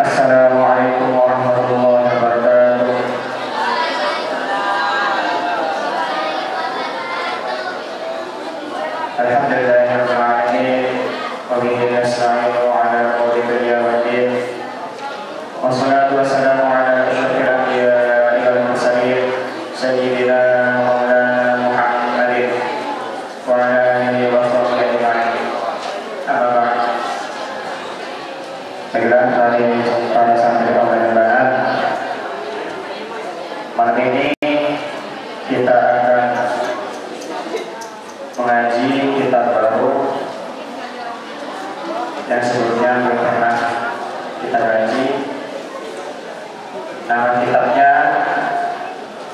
Assalamualaikum warahmatullahi wabarakatuh. Alhamdulillahirabbil alamin wa bihi nasta'inu ala umuri dunya waddin. Wassalatu wassalamu ala asyrofil anbiya'i wal mursalin sayyidina maulana Muhammadin wa ala alihi wa sahbihi ajma'in. Amma ba'd. Baiklah, para santri dan banat, malam ini kita akan mengaji kitab baru yang sebelumnya belum pernah kita kaji. Nama kitabnya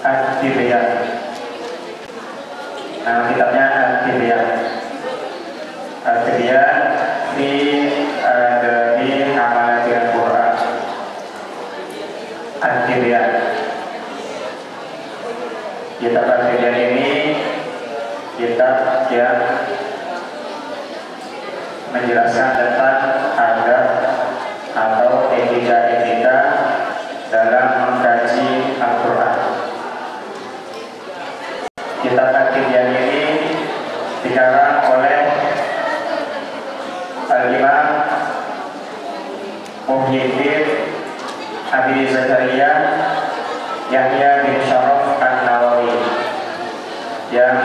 At-Tibyan. Nama kitabnya At-Tibyan. At-Tibyan fi adabi amalatil Quran. At-Tibyan. Kitab At-Tibyan ini kitab yang menjelaskan tentang adab atau etika-etika dalam mengkaji Al-Quran. Kitab At-Tibyan ini dikarang oleh Al-Imam Muhyiddin Abi Zakaria Yahya bin Syaraf An-Nawawi, yang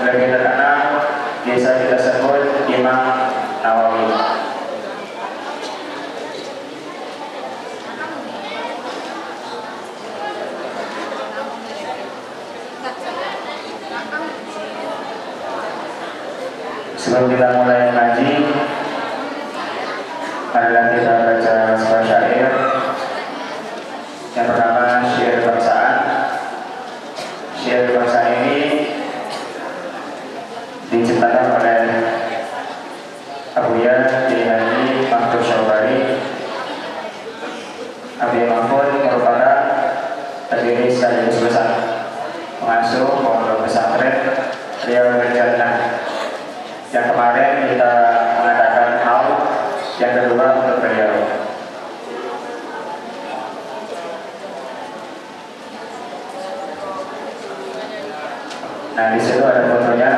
lebih terkenal biasa kita sebut Imam Nawawi. Sebelum kita mulai ngaji, marilah kita baca sebuah syair. Yang pertama, syair bangsaan. Syair bangsaan ini diciptakan oleh Abuya Haji Mahfud Syawari. Abuya Mahfud merupakan pendiri sekaligus besar pengasuh pondok pesantren Riyadul Jannah, yang kemarin kita mengadakan haul yang kedua untuk beliau. Nah, di situ ada fotonya.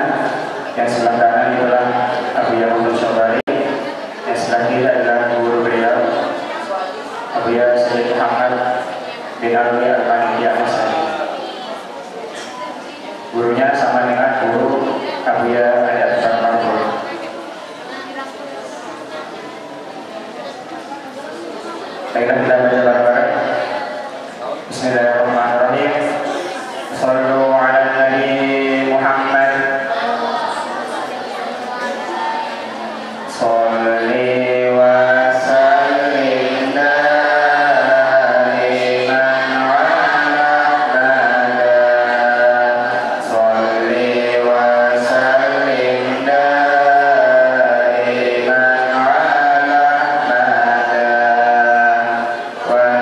Yang sebelah kanan itulah Abuya Mahfud Syawari, yang sebelah kiri adalah guru beliau Abuya Sayyid Muhammad bin Alwi Al-Maliki Al-Masari. Gurunya sama dengan guru Abuya Haji Mahfud. Baiklah, kita baca bareng-bareng. Bismillahirrahmanirrahim. Shallu ala Nabi Muhammad. Sholli wa sallim daiman ala nada. Sholli wa sallim daiman ala nada. Wa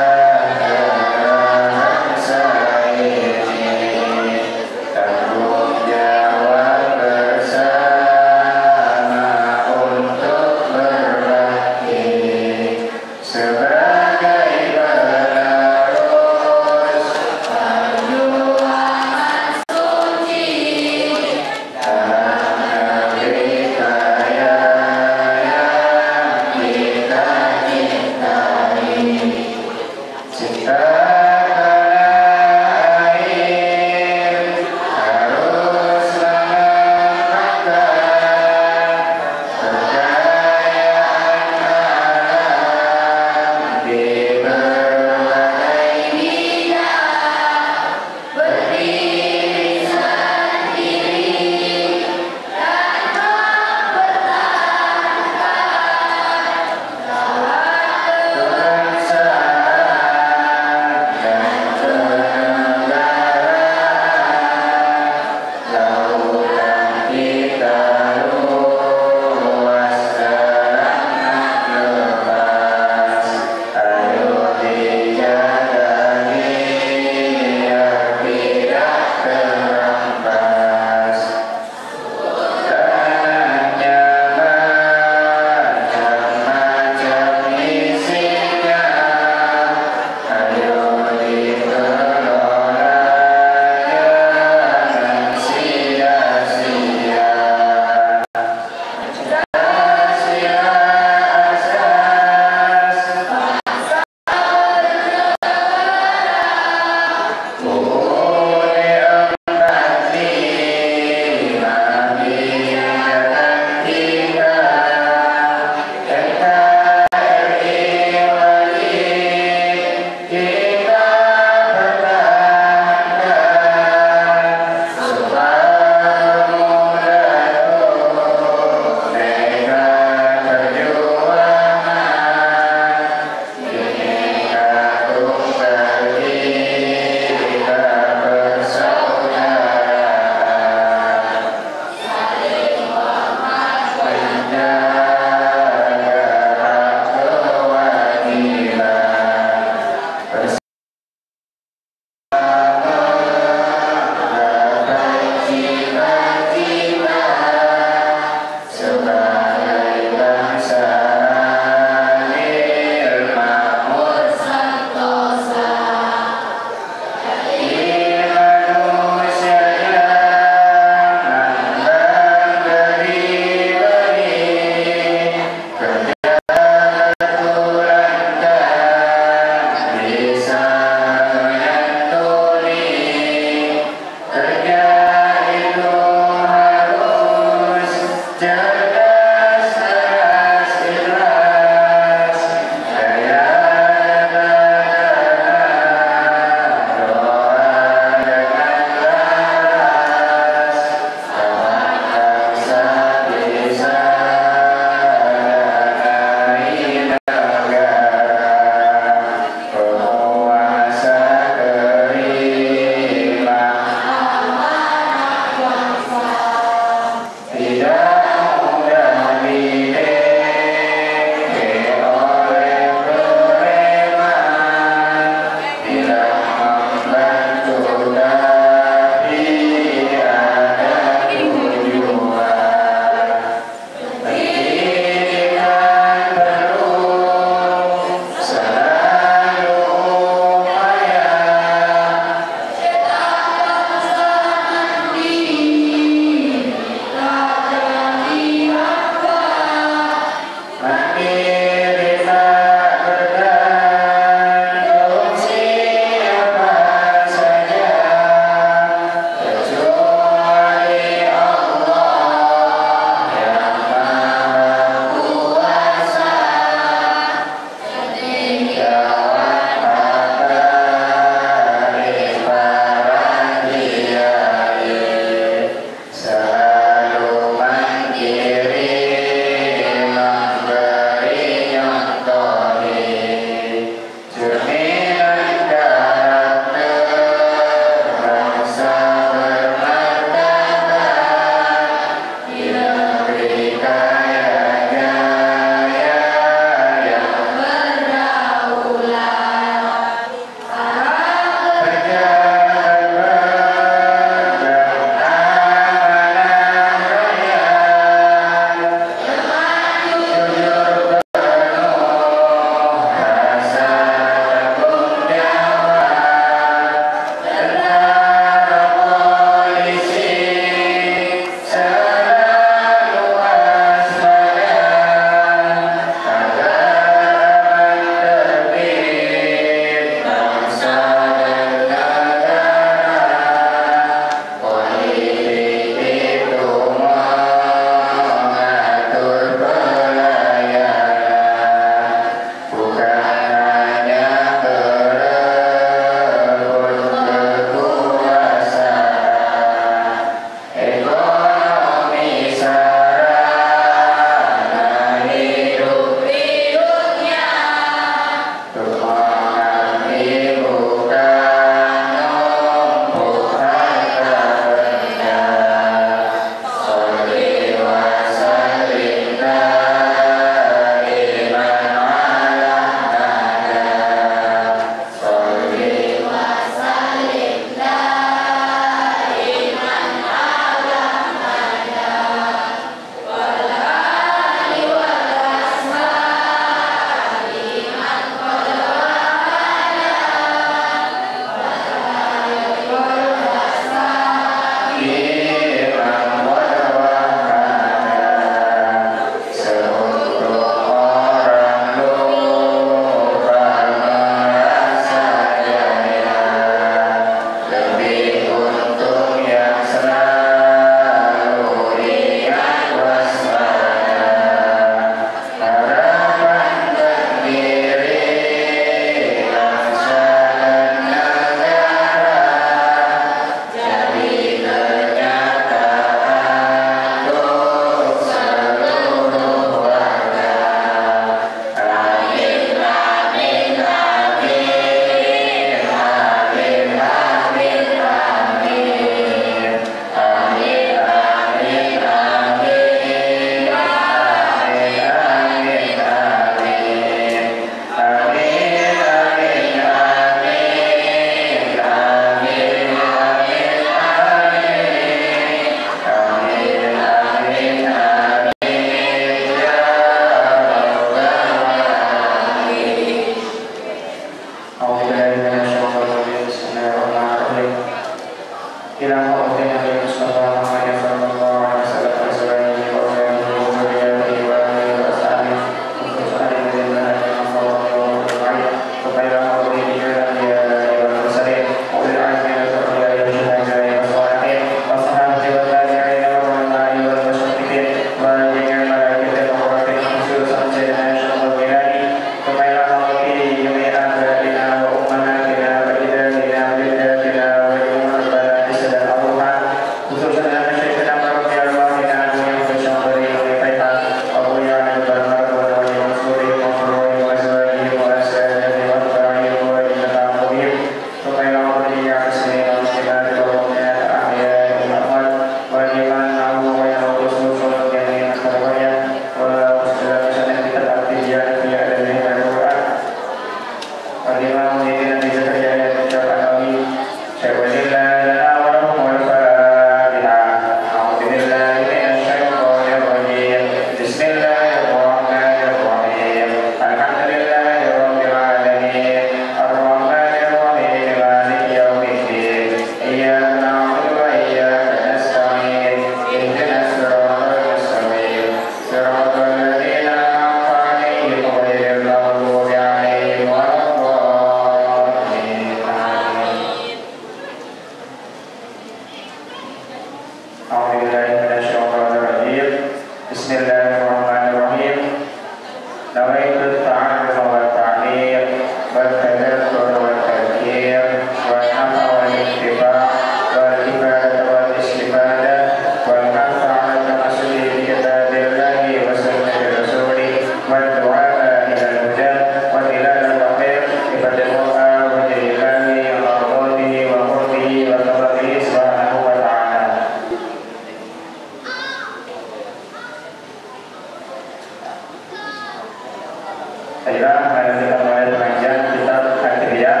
Baiklah, mari kita mulai pengajian kitab Al-Qiyah.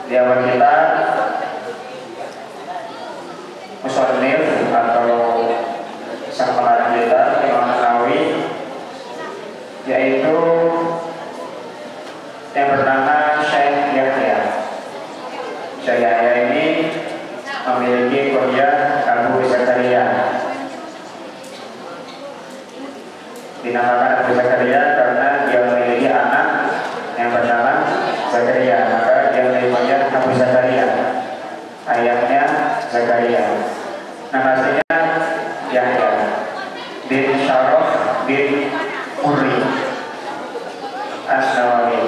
Di awal kita musannif atau sang pengarang kita Imam Nawawi, yaitu yang bernama Syekh Yahya. Syekh Yahya ini memiliki kunyah Abu Zakaria. Dinamakan Abu Zakaria karena dia memiliki anak yang bernama Zakaria, maka dia memiliki Abu Zakaria, ayahnya Zakaria. Nama aslinya Yahya bin Syaraf bin Uri As-Nawawi.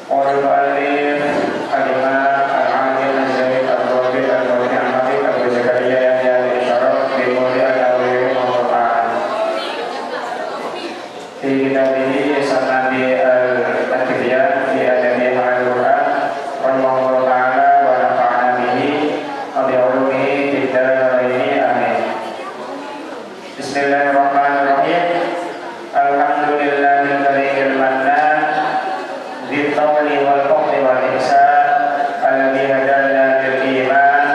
Orang alif Al-Imam Al-Alim Al-Zaid Al-Rabi Al-Mu'amadi Abu Zakaria Yahya bin Syaraf bin Uri Al-Nawawi Al-Qur'an. Di kitab ini sanadi Al-Qiyah fi adabi Al-Qur'an rahimahullah ta'ala wa nafa'ana bihi wa bi ulumihi fid dharaini amin. Bismillahirrahmanirrahim. Alhamdulillahil karimil mannan bil qawli wal fadli wal ihsan alladhi hadana lil iman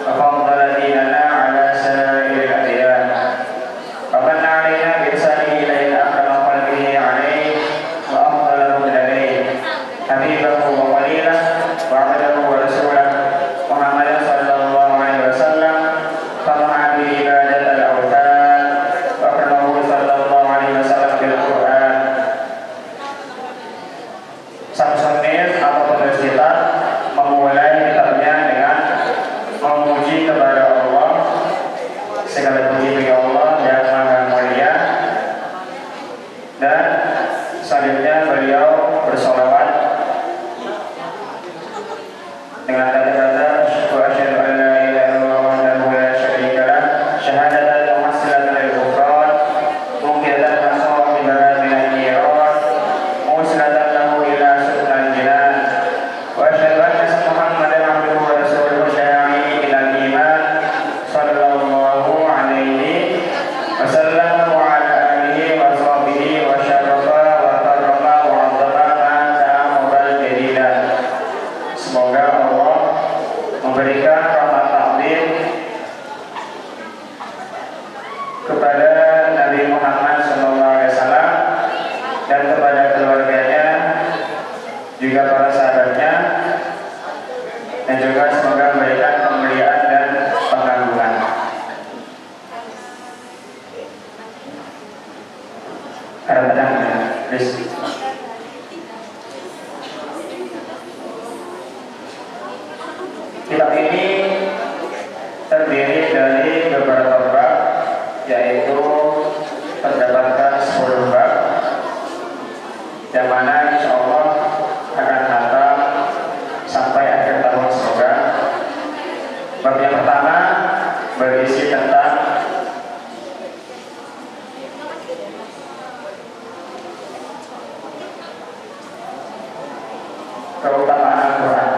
wa faddala dinana ala sa'iril adyan wa manna 'alaina bi ihsanihi ilayna akrama khalqihi 'alayhi wa afdalahu ladayhi habibahu wa qalilahu wa 'abdahu wa rasulahu Muhammadan sallallahu alaihi wasallam fama'a bi ibadat al-awthan wa akramahu sallallahu alaihi wasallam bil Qur'an. Sang musannif atau penulis kitab memulai kitabnya dengan memuji kepada Allah. Segala puji bagi Allah yang Maha Mulia. Dan selanjutnya beliau bersolawat dengan kata-kata wa asyhadu an la ilaha illallah wahdahu la syarika lah syahadatan muhassilatan lil ghufran muqiyatan masawibah min an-niran musilatan lahu ila sunnal jinan wa asyhadu anna Muhammadan abduhu wa rasuluhu da'i ila iman sallallahu alaihi wasallam wa ala alihi wa sahbihi wa syarafa wa karrama wa 'azzama ma ta'amul jadidan. Semoga Allah memberikan rahmat takdir kepada Nabi Muhammad SAW dan kepada keluarganya, juga para sahabatnya, dan juga semoga memberikan kemuliaan dan pengagungan. Kadang-kadang please. Kitab ini terdiri dari beberapa bab, yaitu terdapatkan 10 bab, yang mana insya Allah akan hatam sampai akhir tahun semoga. Bab yang pertama berisi tentang keutamaan Al-Quran.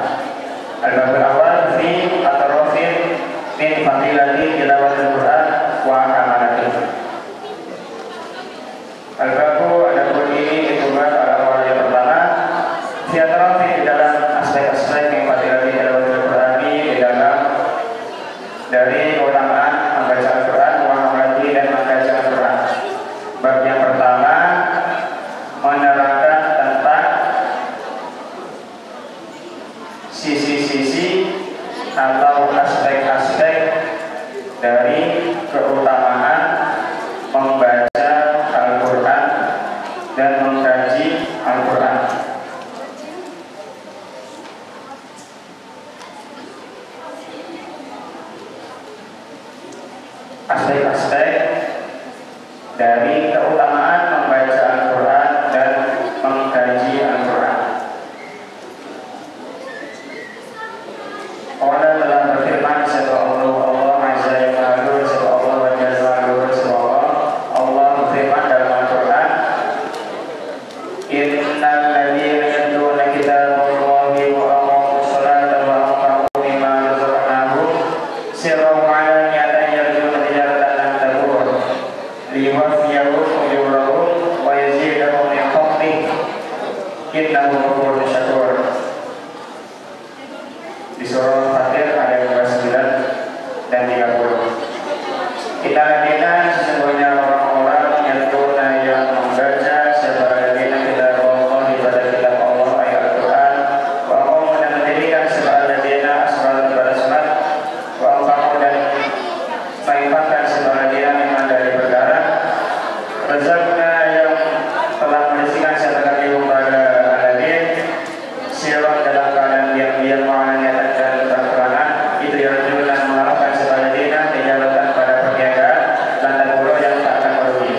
Al-Babul awal fi at-tarafin min fadilati tilawatil Quran wa amalatihi. Al-Babu ada bunyi itu awal yang pertama fi at-tarafin di dalam aspek-aspek min fadilati tilawatil Quran, di dalam dari keutamaan membaca Al-Quran wa amalatihi dan membaca Al-Quran. Bab yang pertama menerangkan tentang sisi-sisi atau aspek-aspek dari keutamaan membaca Al-Quran dan mengkaji Al-Quran. Innahu ghafurun syakur. Di surah Fatir ayat 29 dan 30. Kita ladina sesungguhnya orang-orang yang tuna yang membaca sebagai kitab Allah ibadah kitab Allah ayat Al-Quran, wa aqamu dan mendirikan sebagai dina asral ibadah salat, wa aqamu dan menginfakkan sebagai dina iman dari perkara, rezekna yang telah merisikan sebagai kepada aladin, sirah dalam keadaan diam-diam ma'aniyatan dan terang-terangan, itu yang juga mengharapkan sebagai dina dijawabkan pada perniagaan lantai buruk yang tak akan merugi.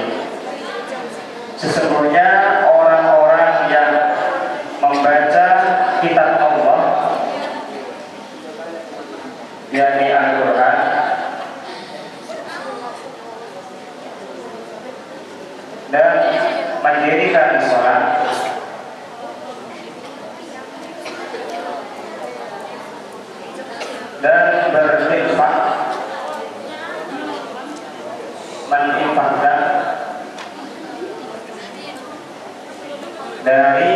Sesungguhnya orang-orang yang membaca kitab Allah, yakni Al-Quran, dan mendirikan sholat, dan berinfak, menginfakkan dari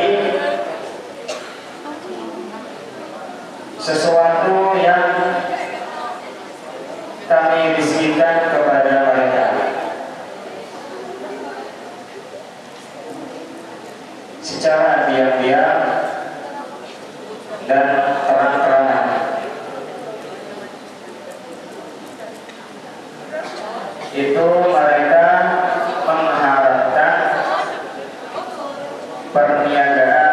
sesuatu yang kami rizkikan kepada mereka secara diam-diam dan terang-terangan. Itu mereka mengharapkan perniagaan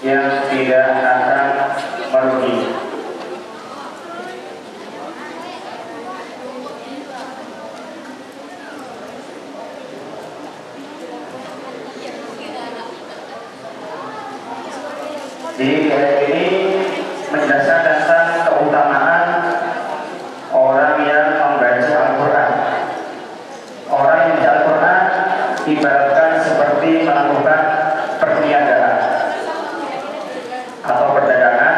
yang tidak akan merugi. Di ayat ini menjelaskan tentang keutamaan orang yang membaca Al-Quran. Orang yang membaca Al-Quran ibaratkan seperti melakukan perniagaan atau perdagangan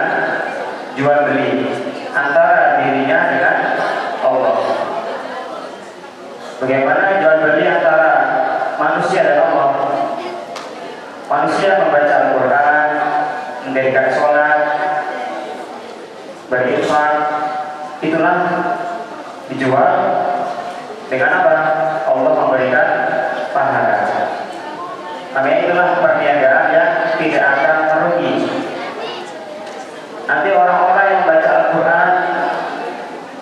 jual beli antara dirinya dengan Allah. Bagaimana jual beli antara manusia dan Allah? Manusia membaca Al-Quran, mendirikan sholat, berinfak, itulah dijual dengan apa? Allah memberikan pahala. Makanya itulah perniagaan yang tidak akan merugi. Nanti orang-orang yang baca Al-Quran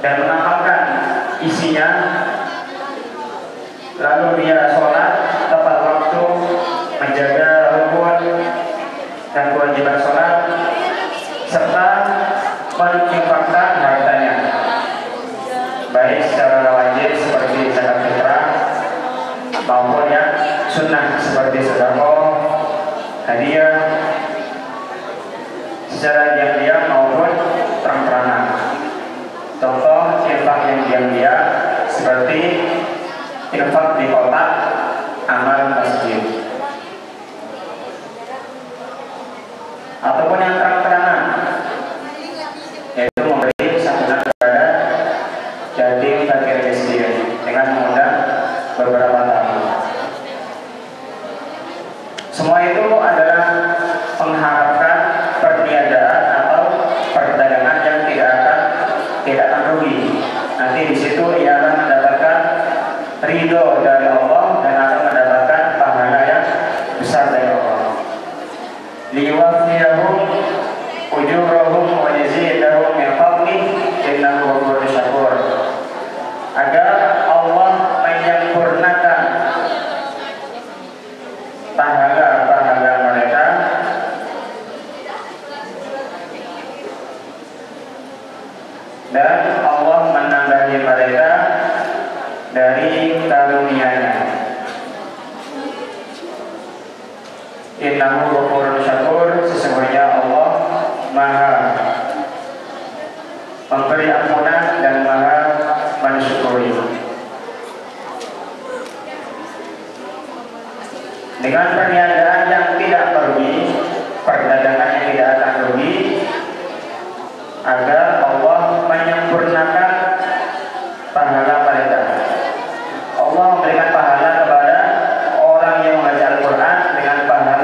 dan mengamalkan isinya, lalu dia sholat tepat waktu, menjaga rukun dan kewajiban sholat, serta menginfakkan hartanya, baik secara wajib seperti zakat fitrah maupun yang sunnah seperti sedekah, hadiah, secara diam-diam maupun terang-terangan. Contoh infak yang diam-diam seperti infak di kotak amal masjid, ataupun yang terang-terangan, yaitu memberi santunan kepada yatim fakir miskin dengan mengundang beberapa tamu. Semua itu adalah mengharapkan perniagaan atau perdagangan yang tidak akan rugi. Nanti di situ ia akan mendapatkan ridho dari Allah dan akan mendapatkan pahala yang besar dari Allah. Liwafiyahum ujurahum wa yazidahum min fadlih innahu ghafurun syakur. Agar Allah menyempurnakan pahala-pahala mereka dan Allah menambahi mereka dari karunia-Nya. Innahu ghafurun syakur, sesungguhnya Allah Maha memberi ampunan dan Maha mensyukuri. Dengan perniagaan yang tidak merugi, perdagangan yang tidak akan rugi, agar Allah menyempurnakan pahala mereka. Allah memberikan pahala kepada orang yang membaca Al-Quran dengan pahala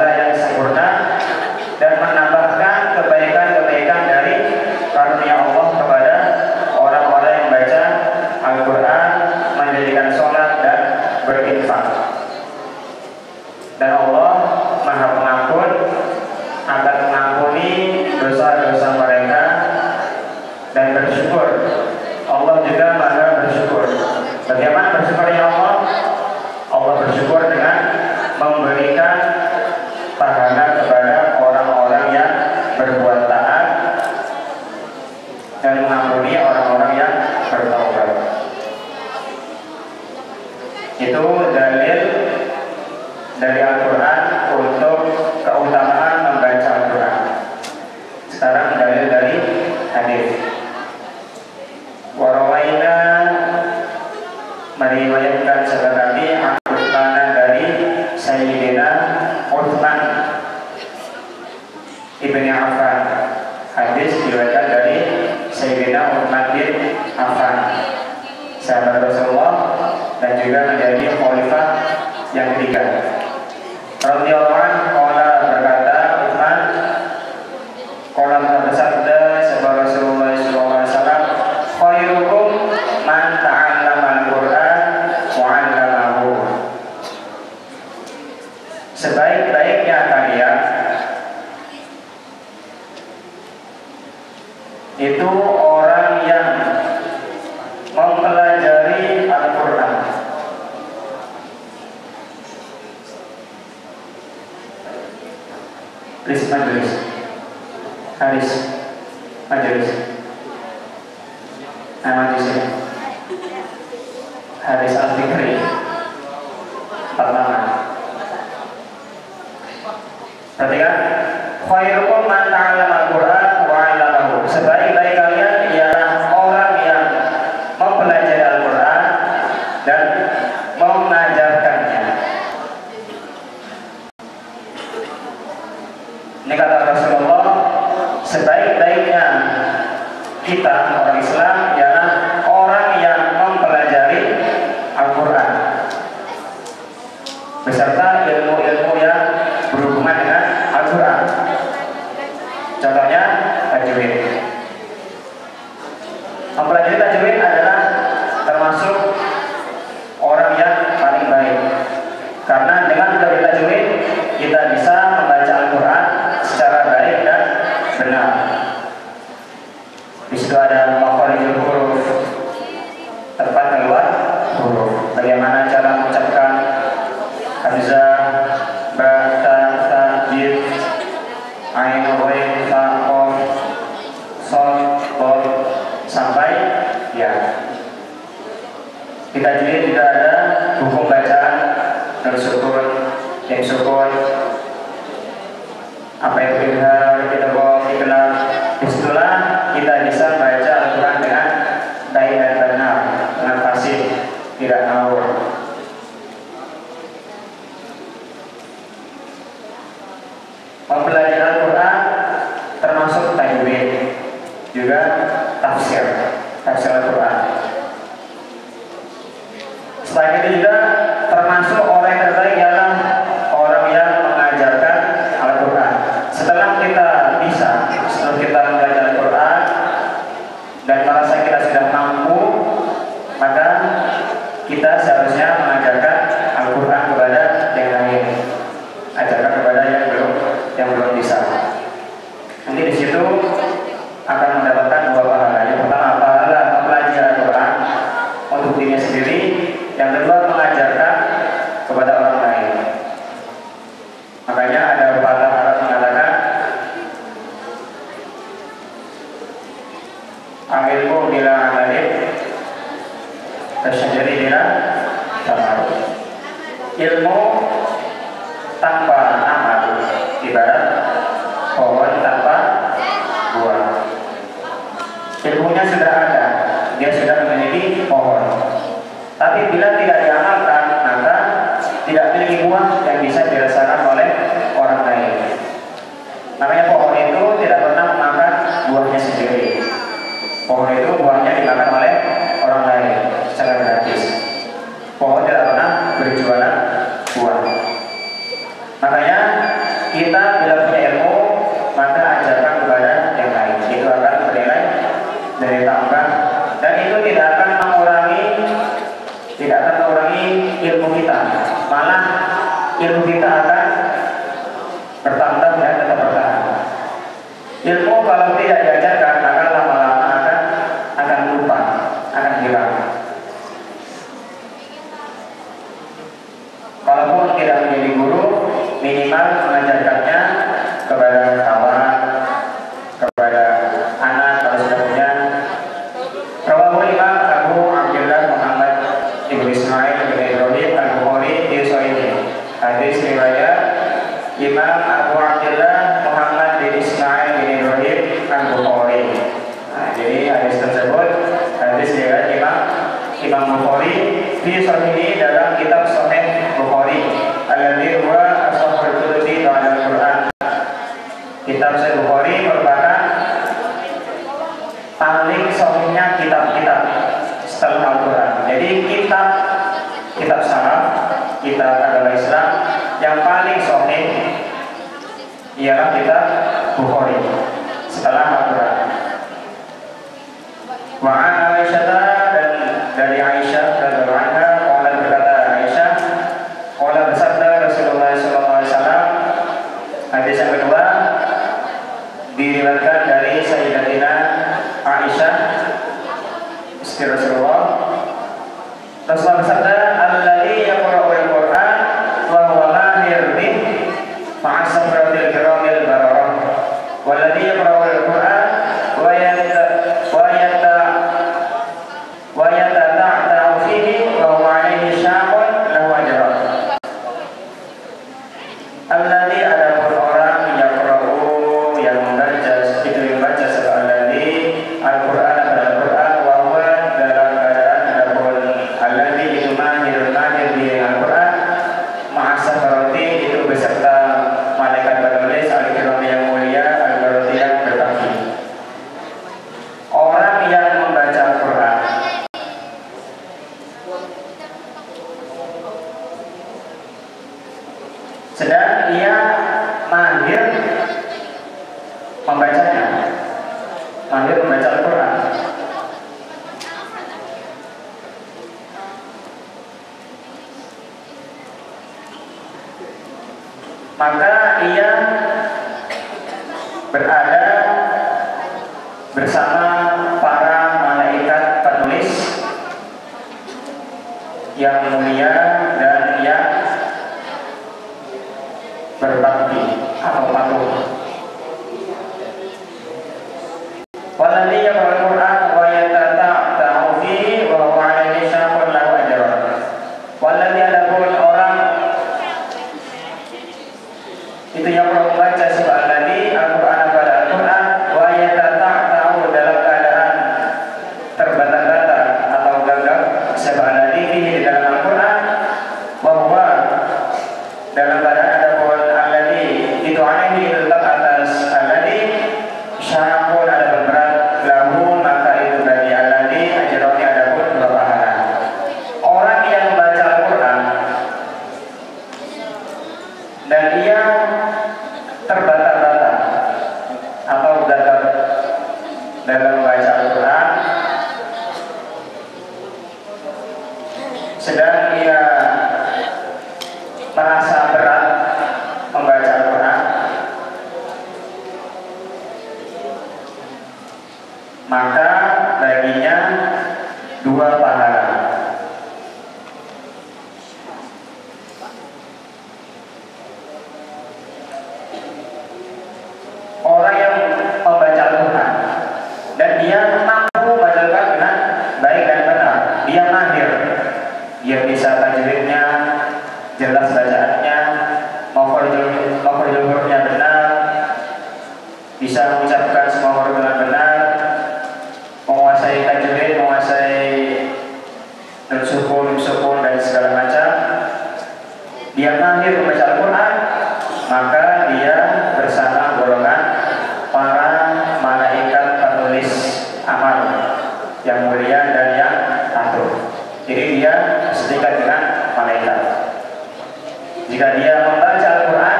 ibni Affan. Hadis diriwayatkan dari Sayyidina Utsman bin Affan, sahabat Rasulullah dan juga menjadi khalifah yang ketiga. Radhiyallahu anhu qala, berkata Utsman, qala bersabda sahabat Rasulullah sallallahu alaihi wasallam, khairukum man ta'allama al-Qur'an wa 'allamahu. Sebaik-baiknya kalian itu orang yang mempelajari Al-Quran. Majelis Haris Majelis Majelis Haris Al-Fikri pertama. Perhatikan, khairukum man ta'allama al-Qur'an wa 'allamahu. Sebaik-baik kalian ialah orang yang mempelajari Al-Qur'an dan mengajarkannya. Ini kata Rasulullah, sebaik-baiknya kita orang Islam ialah orang yang mempelajari Al-Qur'an beserta ilmu-ilmu yang berhubungan dengan Al-Quran. Contohnya tajwid. Mempelajari tajwid adalah termasuk orang yang paling baik, karena dengan belajar tajwid kita bisa membaca Al-Quran secara baik dan benar. Di situ ada makharijul huruf, tempat keluar huruf, bagaimana cara mengucapkan hamzah, ba, ta, jim, ain, ghain, fa, qaf, shad, dal sampai ya. Di tajwid juga ada hukum bacaan, nun sukun, mim sukun, apa itu idgham, idgham, iqlab. Disitulah kita bisa baca Al-Quran dengan baik dan benar, dengan fasih, tidak ngawur. Mempelajari Al-Quran termasuk tajwid, juga tafsir Al-Quran. Selain itu juga termasuk orang yang terbaik ialah orang yang mengajarkan Al-Quran. Setelah kita membaca Al-Quran dan merasa kita sudah mampu, maka kita seharusnya mengajarkan Al-Quran kepada yang lain, ajarkan kepada yang belum bisa. Nanti di situ akan mendapatkan dua pahala. Yang pertama, pahala mempelajari Al-Quran untuk dirinya sendiri. Yang kedua, mengajarkan kepada orang lain. Makanya ada pepatah Arab mengatakan, amilku bila amalin tasyajari bila tamaru. Ilmu tanpa amal ibarat pohon tanpa buah. Ilmunya sudah ada, dia sudah memiliki pohon, tapi bila tidak diamalkan, maka tidak memiliki buah yang bisa dirasakan oleh orang lain. Namanya pohon itu tidak pernah memakan buahnya sendiri. Pohon itu buahnya dimakan oleh orang lain secara gratis. Pohon tidak pernah berjualan buah. Makanya kita bila punya ilmu, maka ajarkan kepada yang lain. Itu akan bernilai dari tambah, dan itu tidak akan mengurangi ilmu kita. Malah ilmu kita akan bertambah dan tetap bertahan. Ilmu kalau tidak diajarkan, maka lama-lama akan lupa, akan hilang. Kalaupun tidak menjadi guru, minimal mengajarkannya kepada kawan, kepada anak kalau sudah punya. Rawahu Imam Abu Abdullah Muhammad Ibnu Ismail bin Ibrahim Al-Bukhari di Sahihih. Hadis riwayat Imam Abu Abdullah Muhammad bin Ismail bin Ibrahim Al-Bukhari. Kitab Sahih Bukhari merupakan paling sahihnya kitab-kitab setelah Al-Quran. Jadi kitab salaf, kitab agama Islam yang paling sahih ialah kitab Bukhari setelah Al-Quran. Wa Aisyah, dan dari Aisyah radhiyallahu anha, qala, berkata Aisyah, qala, bersabda Rasulullah sallallahu alaihi wasallam. Hadis yang kedua diriwayatkan dari Sayyidatina Aisyah istri Rasulullah. Rasulullah bersabda, alladzi yaqra'ul Qur'an wa huwa mahir bih ma'a safratil kiramil bararah, walladzi yaqra'ul Qur'an wa yatata'u fihi wa huwa 'alaihi syaqun lahu ajran. Alladzi, adapun orang yang membaca, itu membaca sebagai alladzi Al-Qur'an pada Al-Qur'an, wa huwa dalam keadaan adapun alladzi itu mahir di Al-Qur'an, ma'asafarati itu beserta malaikat penulis al-kiram yang mulia, al-barati yang berbakti. Orang yang membaca Al-Qur'an sedang ia mahir membacanya, mahir membaca Al-Quran, maka ia berada bersama para malaikat penulis yang mulia dan yang berbakti atau patuh. Walladzi yaqra'ul Qur'an wa yatata'u fihi wa huwa 'alaihi syaqun lahu ajran. Walladzi, adapun orang itu yang membaca surah alladzi Al-Qur'an pada Al-Qur'an, wa yatata'u dalam keadaan terbata-bata atau gagap, surah alladzi fihi di dalam Al-Qur'an, wa huwa dalam keadaan adapun alladzi itu 'alaihi tetap atas alladzi syaqun ada berat lahu, maka itu bagi alladzi ajroni adapun dua pahala. Orang yang membaca Al-Qur'an dan dia terbata-bata atau gagap dalam membaca Al-Quran, sedang ia merasa berat membaca Al-Quran, maka baginya dua pahala. Orang yang membaca Al-Quran dan dia mampu membaca Al-Quran dengan baik dan benar, dia mahir, dia bisa tajwidnya, jelas bacaannya, makhrajul hurufnya benar, bisa mengucapkan semua huruf dengan benar, menguasai tajwid, menguasai nun sukun dan segala macam, dia mahir membaca Al-Quran, maka dia bersama golongan para malaikat penulis amal yang mulia dan yang patuh. Jadi dia setingkat dengan malaikat jika dia membaca Al-Quran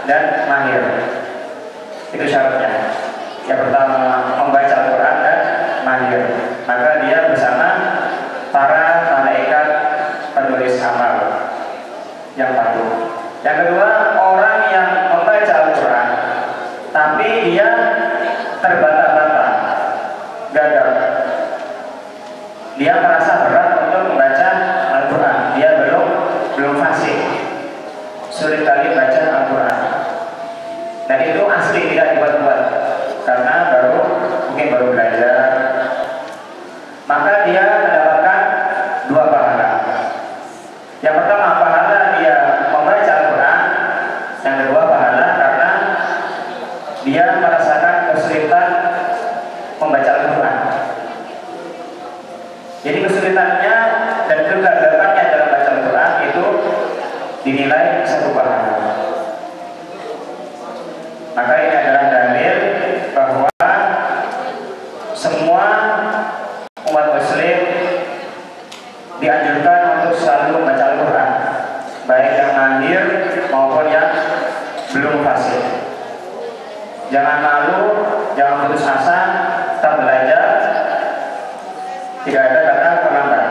dan mahir. Itu syaratnya. Yang pertama membaca Al-Quran dan mahir, maka dia bersama para malaikat penulis amal yang patuh. Yang kedua, orang yang membaca Al-Quran tapi dia terbata-bata, gagal, dia merasa berat untuk membaca Al-Quran, dia belum fasih, sulit kali baca Al-Quran, dan itu asli, tidak dibuat-buat, karena mungkin baru belajar, maka dia mendapatkan dua pahala. Yang pertama pahala dia membaca Al-Quran, yang kedua pahala karena dia merasakan kesulitan membaca Al-Quran. Jadi kesulitannya dan kegagalannya dalam baca Al-Quran itu dinilai satu pahala. Maka ini adalah Jangan malu, jangan putus asa, tetap belajar. Tidak ada kata terlambat.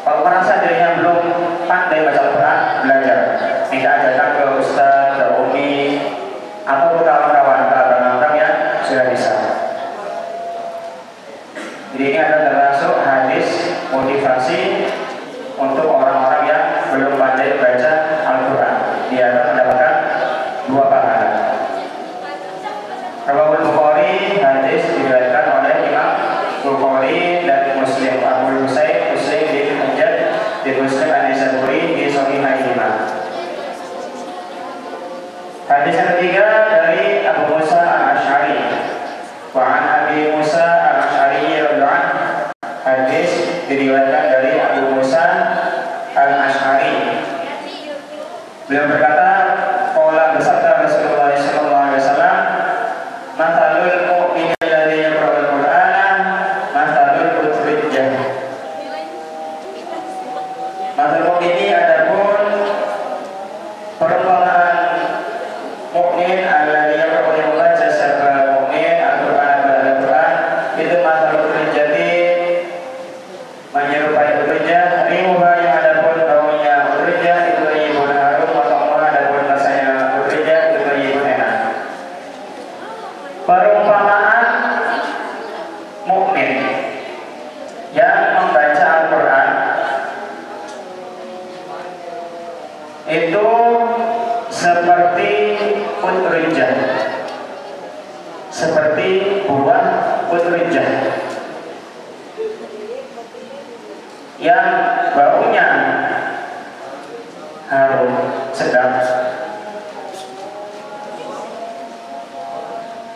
Kalau merasa dirinya belum pandai baca Al-Quran, belajar. Minta ajakan ke ustaz, ke umi, atau ke kawan-kawan, ke abang-abang yang sudah bisa. Jadi ini adalah termasuk hadis motivasi untuk orang-orang yang belum pandai baca Al-Quran. Dia akan mendapatkan 2 pahala. Rawahul Bukhari, hadis diriwayatkan oleh Imam Bukhari dan Muslim. Abu Husain Muslim di Hujjah di Muslim An-Nisaburi di Sahihaihima. Hadis yang ketiga dari Abu Musa Al-Asy'ari. Wa an Abi Musa Al-Asy'ari radhiyallahu anhu. Hadis diriwayatkan dari Abu Musa Al-Asy'ari. Beliau berkata, qala bersabda Rasulullah sallallahu alaihi wasallam, "Mathalul mu'mini alladzi yaqra'ul Qur'ana mathalul utrijjah." Mathal mu'mini adapun perumpamaan mukmin alladzi yaqra'u yang membaca secara mukmin Al-Qur'an itu mathalul utrijjati menyerupai utrijjah, riuha yang adapun baunya utrijjah itu thayyibun harum wa ta'muha adapun rasanya utrijjah itu thayyibun enak. Perumpamaan mukmin yang membaca Al-Quran itu seperti utrijjah, seperti buah utrijjah yang baunya harum sedap.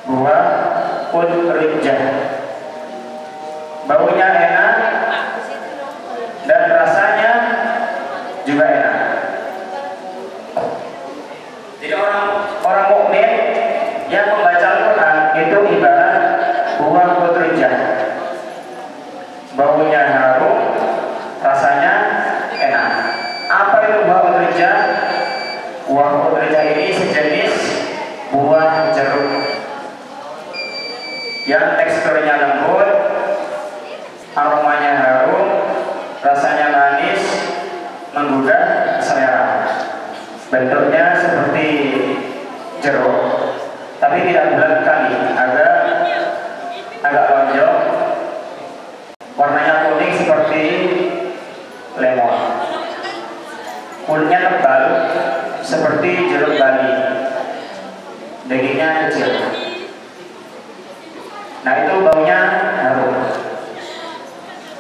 Buah utrijjah baunya enak dan rasanya juga enak. Jadi orang mukmin yang membaca Al-Quran itu ibarat buah utrijjah, baunya harum, rasanya enak. Apa itu buah utrijjah? Buah utrijjah ini sejenis buah jeruk yang teksturnya lembut, aromanya harum, rasanya manis, menggugah selera. Bentuknya seperti jeruk, tapi tidak bulat sekali, agak lonjong. Warnanya kuning seperti lemon. Kulitnya tebal seperti jeruk Bali. Dagingnya kecil. Nah itu baunya harum,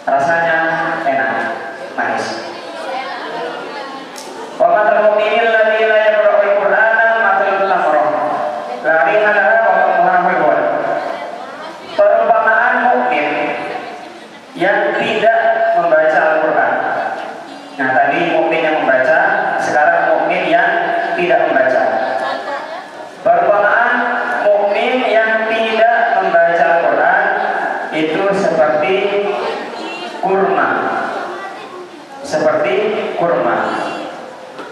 rasanya enak, manis. Wa mathalul mu'minil ladzi la yaqra'ul Qur'ana mathalul tamrah la riha laha wa ta'muha hulwun. Perumpamaan mukmin yang tidak membaca Al-Quran. Nah tadi mukmin yang membaca, sekarang mukmin yang tidak membaca. Perumpamaan mukmin yang tidak membaca Al-Quran itu seperti kurma, seperti kurma.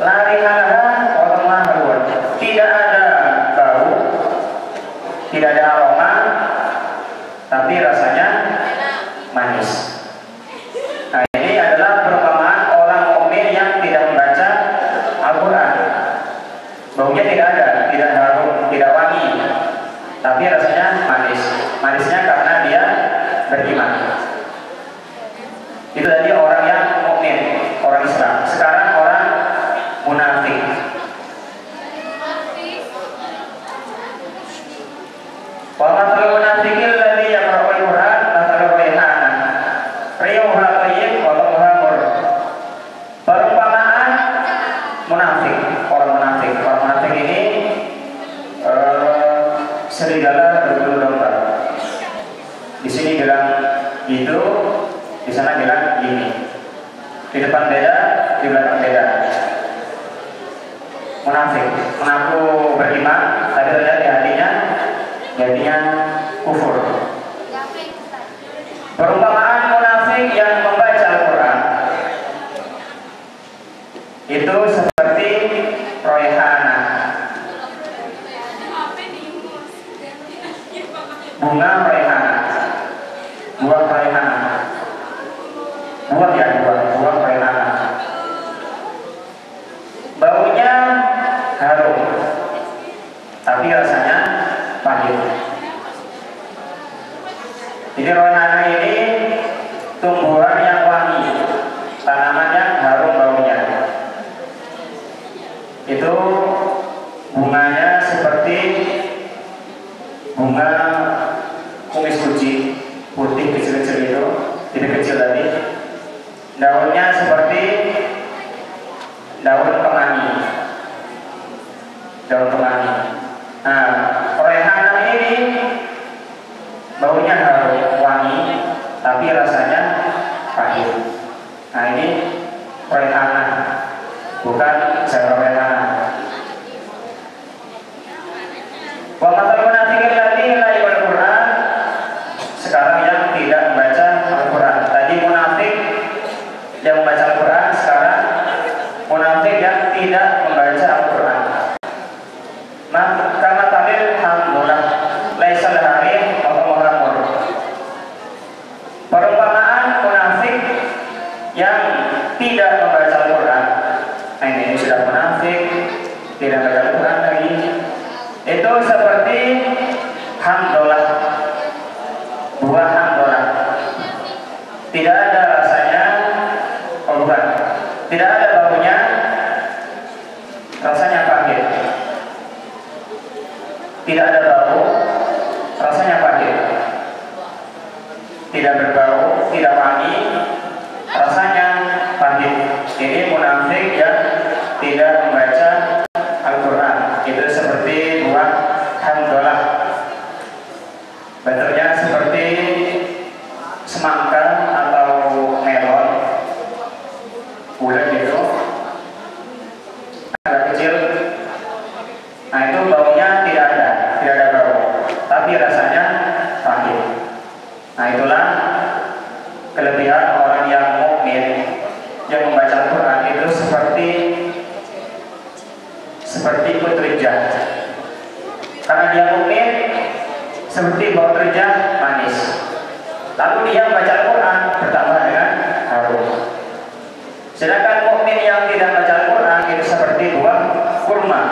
Lari halaha wa haluan. Tidak ada bau, tidak ada aroma, tapi rasanya manis. Nah ini adalah perumpamaan orang mukmin yang tidak membaca Al-Quran. Baunya tidak ada, tidak harum, tidak wangi, tapi rasanya manis. Manisnya karena dia beriman. Itu tadi orang yang mukmin, orang Islam. Sekarang orang munafik. Wa mathalul munafiqil ladzi yaqra'ul Qur'an mathalur rihanah riuha thayyib wa ta'muha mur. Perumpamaan munafik, orang munafik. Orang munafik ini serigala berbulu domba. Di sini bilang itu, di sana bilang ini. Di depan beda, di belakang beda. Munafik, mengaku beriman, tapi ternyata di hatinya kufur. Perumpamaan munafik yang membaca Al-Quran itu seperti royhana. bunga raihana, buah raihana, buah raihana. Baunya harum, tapi rasanya pahit. Jadi raihana ini tumbuhan yang wangi, tanaman yang harum baunya. Itu bunganya seperti bunga kumis kucing putih kecil-kecil itu, tidak kecil tadi. Daunnya seperti daun kemangi, daun kemangi. Nah, raihana ini baunya harum, wangi, tapi rasanya pahit. Nah, ini raihana, bukan sayur raihana. Wa matal munafiqin alladziina la yaqra'una al-Qur'an. Sekarang yang tidak membaca Al-Qur'an. Tadi munafik yang membaca Al-Qur'an, sekarang munafik yang tidak membaca Al-Qur'an. Kama tamil hamdulah laisa al-harim wa muhamur. Perumpamaan munafik yang tidak membaca Al-Qur'an. Nah, ini sudah munafik, tidak membaca Al-Qur'an lagi. Itu seperti hamdolah, buah hamdolah. Tidak ada rasanya, bukan, tidak ada baunya, rasanya pahit. Tidak ada bau, rasanya pahit. Tidak berbau, tidak wangi, rasanya pahit. Ini munafik yang tidak membaca Al-Quran. Itu seperti buah hamdolah. Bentuknya seperti semangka atau melon, bulat gitu, agak kecil. Nah, itu baunya tidak ada bau, tapi rasanya pahit. Nah, itulah kelebihan orang yang mukmin yang membaca Al-Quran. Itu seperti bekerja. Karena dia mukmin, seperti bau kerja manis. Lalu dia membaca Al-Quran bertambah dengan harum. Sedangkan mukmin yang tidak membaca Al-Quran itu seperti buah kurma.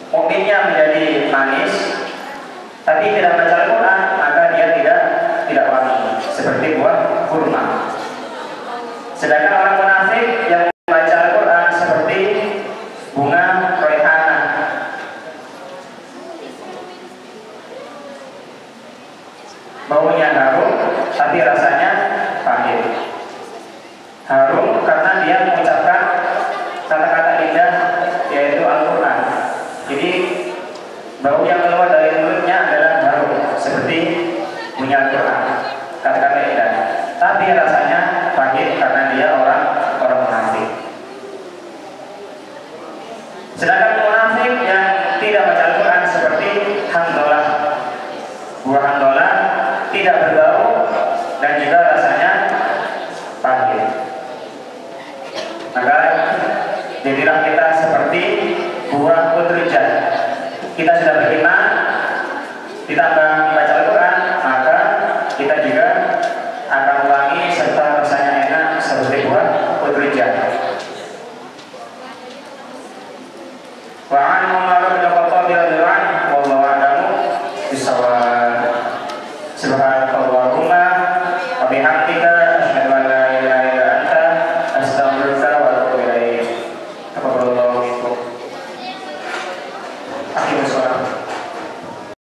Mukminnya menjadi manis, tapi tidak membaca Al-Quran, maka dia tidak wangi, seperti buah kurma. Sedangkan orang munafik yang membaca Al-Quran seperti bunga raihana. Baunya harum, tapi rasanya pahit. Harum karena dia mengucapkan kata-kata indah, yaitu Al-Quran. Jadi bau yang keluar dari mulutnya adalah harum, seperti bunyi Al-Quran, kata-kata indah. Tapi rasanya pahit karena dia orang munafik. Sedangkan munafik yang tidak baca Al-Quran seperti hamdolah, buah hamdolah, tidak berbau dan juga rasanya pahit. Maka jadilah kita seperti buah kutrijat. Kita sudah beriman, ditambah membaca Al-Quran, maka kita juga akan wangi serta rasanya enak seperti buah kutrijat. Wa'an Umar bin Khattab radhiyallahu anhu wallahu a'lamu bissawab. Subhanakallahumma